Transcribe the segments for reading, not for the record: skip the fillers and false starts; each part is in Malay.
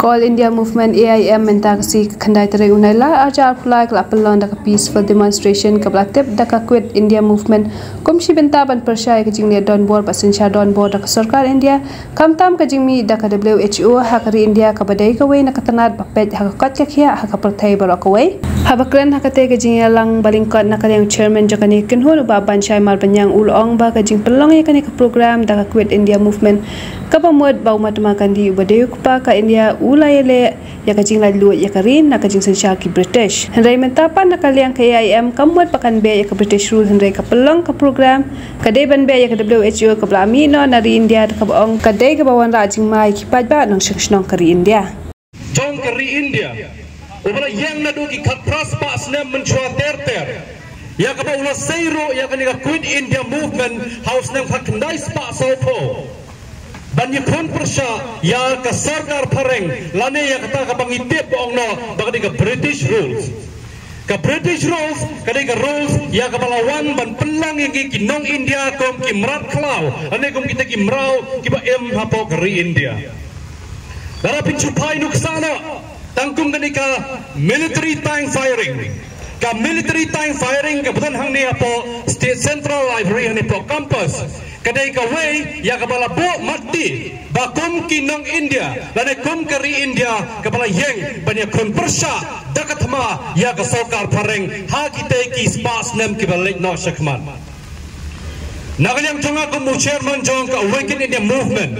All India Movement AIM mentasi khandai tereng unaila ajar pulai kelapelon dak peaceful demonstration kablatep dak quit India Movement komisi benta ban persyai kejing ne don bor pasensya don bor dak sarkar India kamtam kejing mi dak WHO hakari India kabadai kawai nak tanat bapet hakakat kakhia hakapertai barakawai habakran hakate kejing lang balingkot nak yang chairman jakani kenhur ba banchai mal penyang ulong ba kejing pelong yakani ke program dak quit India Movement kapamud ba umat makandi ubadeu pa ka India ulayele ya kajing lalu ya karin nak kajing sensya ki British hendai mentapan nak kaliang ke AIM kamut pakan be ya ke British rule hendai ka pelong ka program kadai ban be ya ke WHO ka blami no nari India ka bong kadai ka bawan rajing mai ki pajba nang shnong kari India jong kari India ubra yang nadu ki khatras pas ne menchua ter ya ka ba ulo seiro ya ka ni ka quit India Movement house ne khandai spa sopo banyak pun persya ya ke sarkar pareng lane ya kata ka bangitip ongno bagadi ka British rules kadai ka rules ya ka balawan ban pelang yang ki nong India kom ki merat klau ane kom kita ki mrau ki ba em hapo kari India dara pinchupai nuksana tangkum kani ka military tank firing ka bukan hang ni apo state central library ni po campus kadai ka way ya ka bala bo mati bakum kinong India lane kum kari India ka bala yeng banya kon persya dakatma ya ka sarkar pareng ha kita ki spas nem ki balik no shakman nagalyang jonga ko mu chairman jong ka awaken India Movement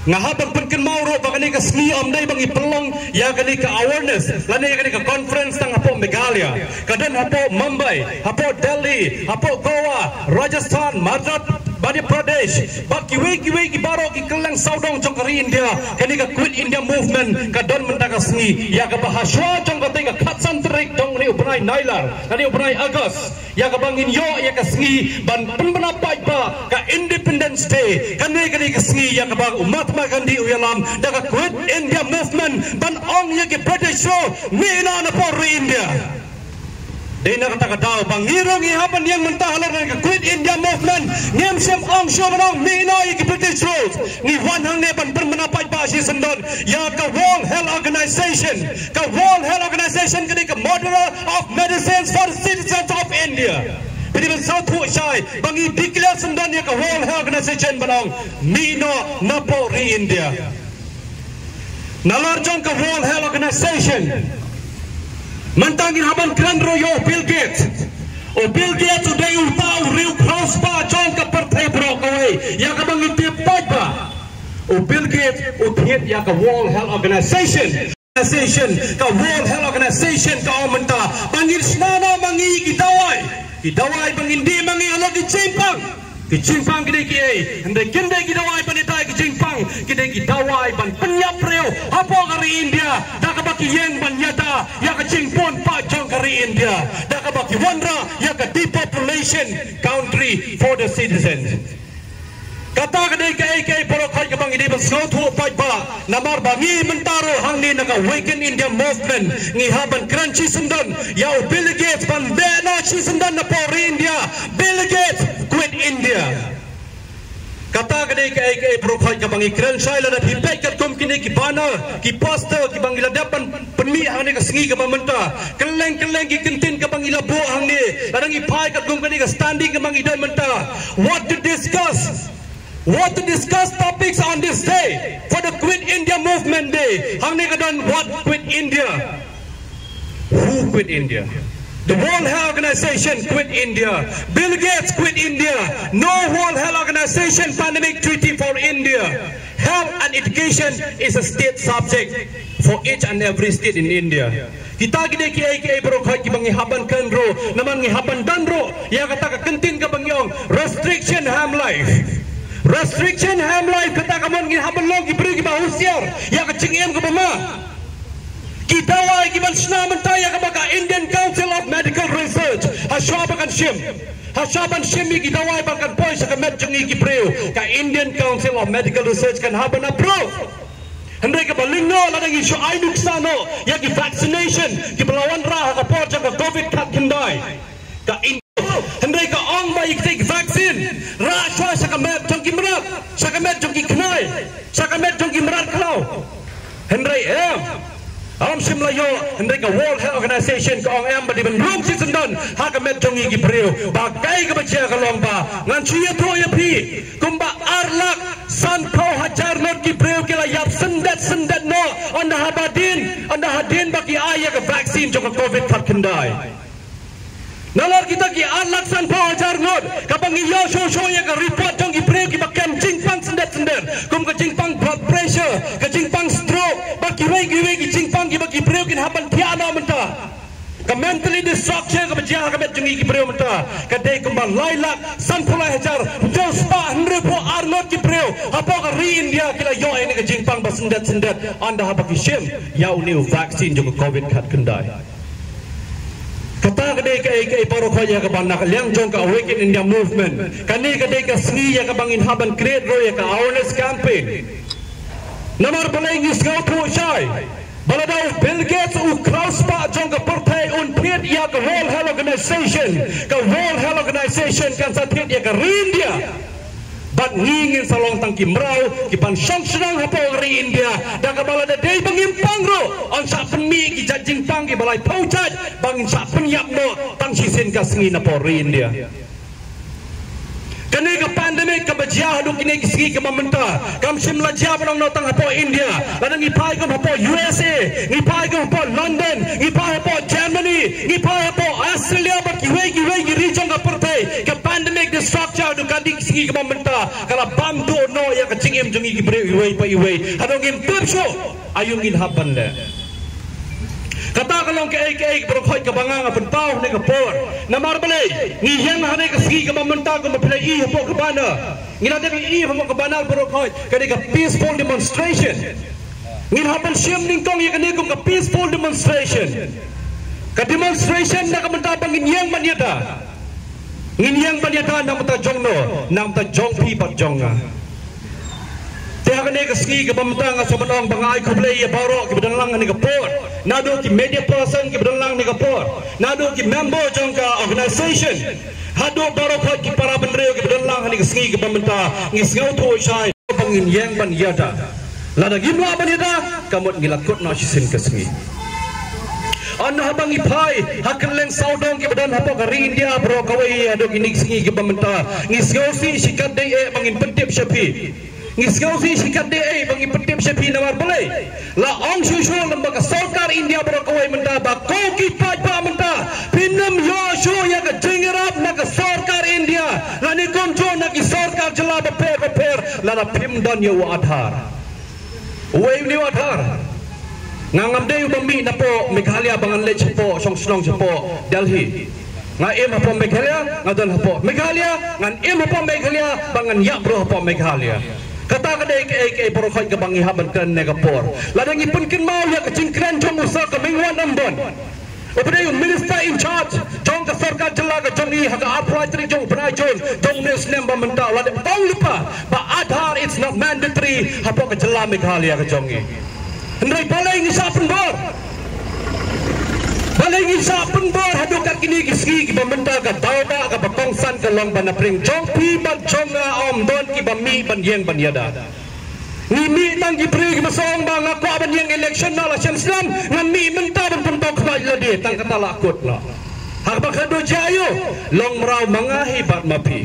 ngahabang penken mauro bagani ka sni omdai bangi pelong ya kani ka awareness lane ya kani ka conference tang hapo Meghalaya kadan hapo Mumbai hapo Delhi hapo Goa Rajasthan Madras Madhya Pradesh baki we ki baro ki kelang saudong jong kari India kani ka quit India Movement ka don mendaka sni ya ka bahaswa jong ka tenga khatsan terik dong ni ubnai nailar kani ubnai August ya ka bangin yo ya ka sni ban penbana pa ka Independence Day kani ka sni ya ka bang umat magandi uyalam daga quit India Movement ban ong ya ki British so mina na por India dena kata daw bangirong ihapan yang mentahalar ka quit India Movement ngem sem ong syo manong mina ya ki British rules ni wan hang ne ban bermenapaj ba si sendon ya ka World Health Organization kini ka Model of Medicines for Citizens of India Pwede ba sa tuwasay bangi declare sendon ya ka World Health Organization banong mino na po ri India nalarjong ka World Health Organization mantangin haban kandro yo Bill Gates uday utau riu cross pa jong ka partai pro kawai ya ka bangi tipaj ba Bill Gates uthiet ya ka World Health Organization ka World Health Organization ka omenta bangir snana mangi Gidawai bangindi mangi ala Kijimpang kidai kiai hendai kendai gidawai panitai kijimpang kidai gidawai ban penyap reo apa kari India dak baki yen ban yata ya kijimpon pa jong kari India dak baki wandra ya ka depopulation country for the citizens kata kadai kai poro kai kabang ini besau tu pai ba namar bangi mentaro hang ni naka awaken India Movement ngi haban crunchy sendon ya Bill Gates ban bena chi sendon na por India Bill Gates quit India kata kadai kai poro kai kabang crunchy la na hipek kat kom kini ki bana ki poster ki bangila dapan penmi hang ni ka sengi ka mamenta keleng ki kentin ka bangila bo hang ni ladang ipai kat kom kini ka standing ka bangi dan menta what to discuss topics on this day for the Quit India Movement Day. Hang ni kadon what quit India? Who quit India? The World Health Organization quit India. Bill Gates quit India. No World Health Organization pandemic treaty for India. Health and education is a state subject for each and every state in India. Kita gede kiai berokai ki bangi haban kanro, naman ngi haban danro. Ya kata ka kentin ka bangyong restriction ham life kata kamu ngin haban long ki beri ki bahusiar ya ka cingem ka bama kitawai ki ban sna mentaya ka baka Indian Council of Medical Research hashaban shim ki kitawai bakan poi sa ka med jengi ki breu ka Indian Council of Medical Research kan haban approve hendai ka balingno ladang isu ainuk sano ya ki vaccination ki pelawan ra ka por ka COVID kat kendai ka hendai ka ong ba ik vaksin ra sakamet jongki merat jongki knai sakamet jongki merat klau Henry Simlayo Henry World Health Organization ka ong ba di ban room si sendon ha ka met jongi gi preo bagai ka bacha ka long ba ngan chia to ya pi kumba arlak san ko hajar not gi preo kila yap sendat no anda hadin baki aya ka vaccine jong covid khat kendai nalar kita ki arlak san ko hajar not kapang iyo show ya ka report jong gi preo ki bakam jingpang sendat kum ka jingpang blood pressure ka jingpang stroke baki wei ki jingpang ki baki preo kin haban tiana menta ka mentally destruction ka bajia ka met jungi ki preo menta ka dei kumba lailak san pula hajar jo spa henry po arnot ki preo apa ka ri india kila yo ini ka jingpang ba sendat anda ha baki shim ya uniu vaccine jo covid khat kendai kata kadai ka paro khoya ka banak liang jong ka awaken india movement kani kadai ka sni ya ka bangin haban create ro ya ka awareness campaign namar balai ngis gau tho chai baladau Bill Gates u krauspa jong ka partai un phet ya ka World Health Organization kan sa phet ya ka India bat ngingin salong tang kimrau ki ban song sedang hapo ri India da ka balada dei bangimpang ro on sa penmi ki jajing pang ki balai paucat bangin sa penyap no tang sisen ka sengi na po ri India kene ka pandemic ka bajia hadu kini kisi ka mamenta kam simla jia panang notang hapo India ladang ipai ka hapo USA ipai ka hapo London ipai hapo Germany ipai hapo Australia ba kiwei ki region ka partai ka pandemic the structure hadu kadi kisi ka mamenta kala bam do no ya ka cingim jungi ki bre iwei hadu ngim tepso ayungin haban le kata kalong ke bro khoi ka bangang apun pau ne ka por namar balai ngi yang hane ka sigi ka mamenta ko mapilai I hapo ka bana ngina de I hapo ka bana bro khoi ka de ka peaceful demonstration ngin hapan siam ning kong ya ka ne ka peaceful demonstration na ka menta bangin yang manyata ngin yang manyata nam ta jong no nam ta jong pi pat jonga Tiha kene ka ski ka pamtang sa banong bangai ko play ya baro ki bedalang ni ka por nado ki media person ki bedalang ni ka por nado ki member jong ka organization hado baro ko ki para benreo ki bedalang ni ka ski ka pamta ngi sngau tho chai pangin yang ban yata lada gimla ban yata kamot ngilakot na sin ka ski anna habang ipai hakaleng saudong ki bedan hapo ka ri India bro kawai hado ki ski ki pamta ngi sngau si sikat dei bangin pentip syapi ngisgau si sikat dei bangi petip sepi namar boleh la ong susu lembaga sarkar India bro kawai menta ba ko ki pa menta pinam yo shu ya ka jingrap na ka sarkar India la ni konjo na ki sarkar jela ba per la na pim don yo adhar wei ni adhar ngangam dei bami na po Meghalaya bangan le chepo song snong chepo Delhi nga em hapo Meghalaya ngadon hapo Meghalaya ngan em hapo Meghalaya bangan ya bro hapo Meghalaya kata kadai ke poro khoi ka bangi haban kan negapor ladang ipun kin mau ya ka jingkran jong usa ka mingwan ambon opre minister in charge jong ka sarkar jela ka jong I ha ka appointee jong brai jong ne snem ba menta ladang tong lupa ba adhar it's not mandatory hapo ka jela Meghalaya ka jong I ndai balai ngi sapun bor balai ngi sapun bor hadu ka kini kiski ki ba menta ka dauba ka bakong san ka long ban apring jong pi ban jong na om don ki ba mi ban yeng ban yada ni mi tang ki pri ki masong ba nga ko ban yeng election na la shem slam ngan mi menta ban puntok ba la de tang kata la kot la ha ba ka do jayo long mrau mangahi bat mapi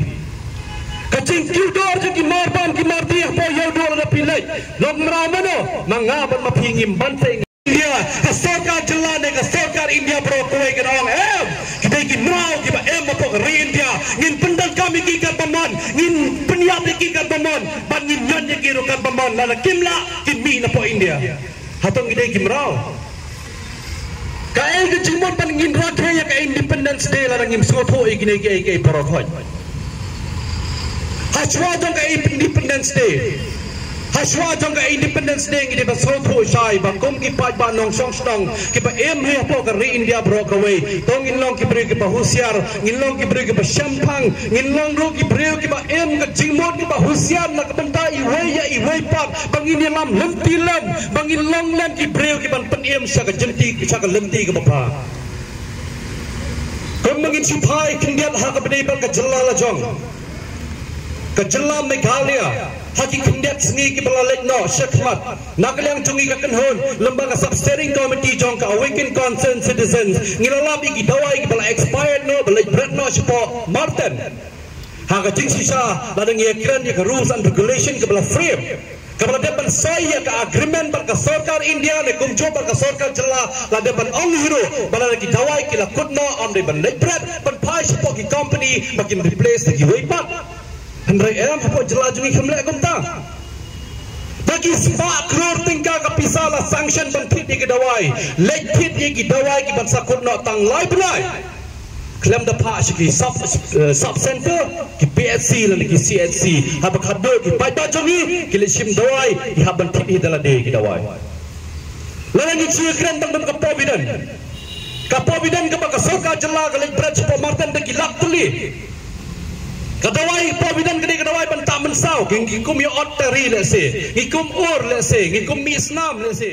kacing kildor ki marbam ki marti po yo do la pilai long mrau mano mangaban mapi ngim ban India ka sarkar jela ne ka sarkar India bro koi ke ong kita ki nau ki ba apa ka ri India ngin pendal kami ki ka paman ngin penyap ki ka paman ban ngin nyon ki ro ka paman la kimla ki mi na po India hatong kita ki mrau ka ke jimon pan ngin rakhe ya ka Independence Day la ngim so tho ki ne ki bro khoi hachwa jong ka Independence Day haswa jong ka Independence Day ngi ba so tho sai ba kom ki pa ba nong song stong ki ba em he po ka ri India bro ka wei tong in long ki bre ki ba husiar ngin long ki bre ki ba shampang ngin long ro ki bre ki ba em ka jingmon ki ba husiar na ka benta I wei pa bangin ni lam lenti lam bangin long lam ki bre ki ban pen em sa ka jenti sa ka lenti ka ba pa kom mangin sipai kindiat ha ka bre ba ka jella la jong ka jella Meghalaya haki kendet sengi ki belalek no syakmat nak yang jungi ka kenhon lembaga sub steering committee jong ka awaken concerned citizens ngilala bi ki dawai ki bala expired no bala bread no sipo Martin haka jing sisa ladang ye kiran ye ka rules and regulation ke bala frame kabala depan saya ka agreement bar ka sarkar India ne kumjo bar ka sarkar jalla la depan ong hero bala ki dawai ki la kutno on de ban bread ban pai sipo ki company makin replace ki weipat Hendrai em apa jela jungi kemlek kumta bagi 4 crore tinggal ka pisala sanction ban pit di kedawai lek pit di kedawai ki ban sakut no tang lai benai klaim da pa ki sub center ki PSC lan ki CNC hab khaddo ki pai ba jungi ki le sim dawai ki haban pit di dala de kedawai lan ni chi kren tang ban ka provident ka sarkar jela ka lek branch po Martin de ki lak tuli kadawai provident kini kadawai ban tak mensau ngikum yo otteri le se ngikum ur le se ngikum mi islam le se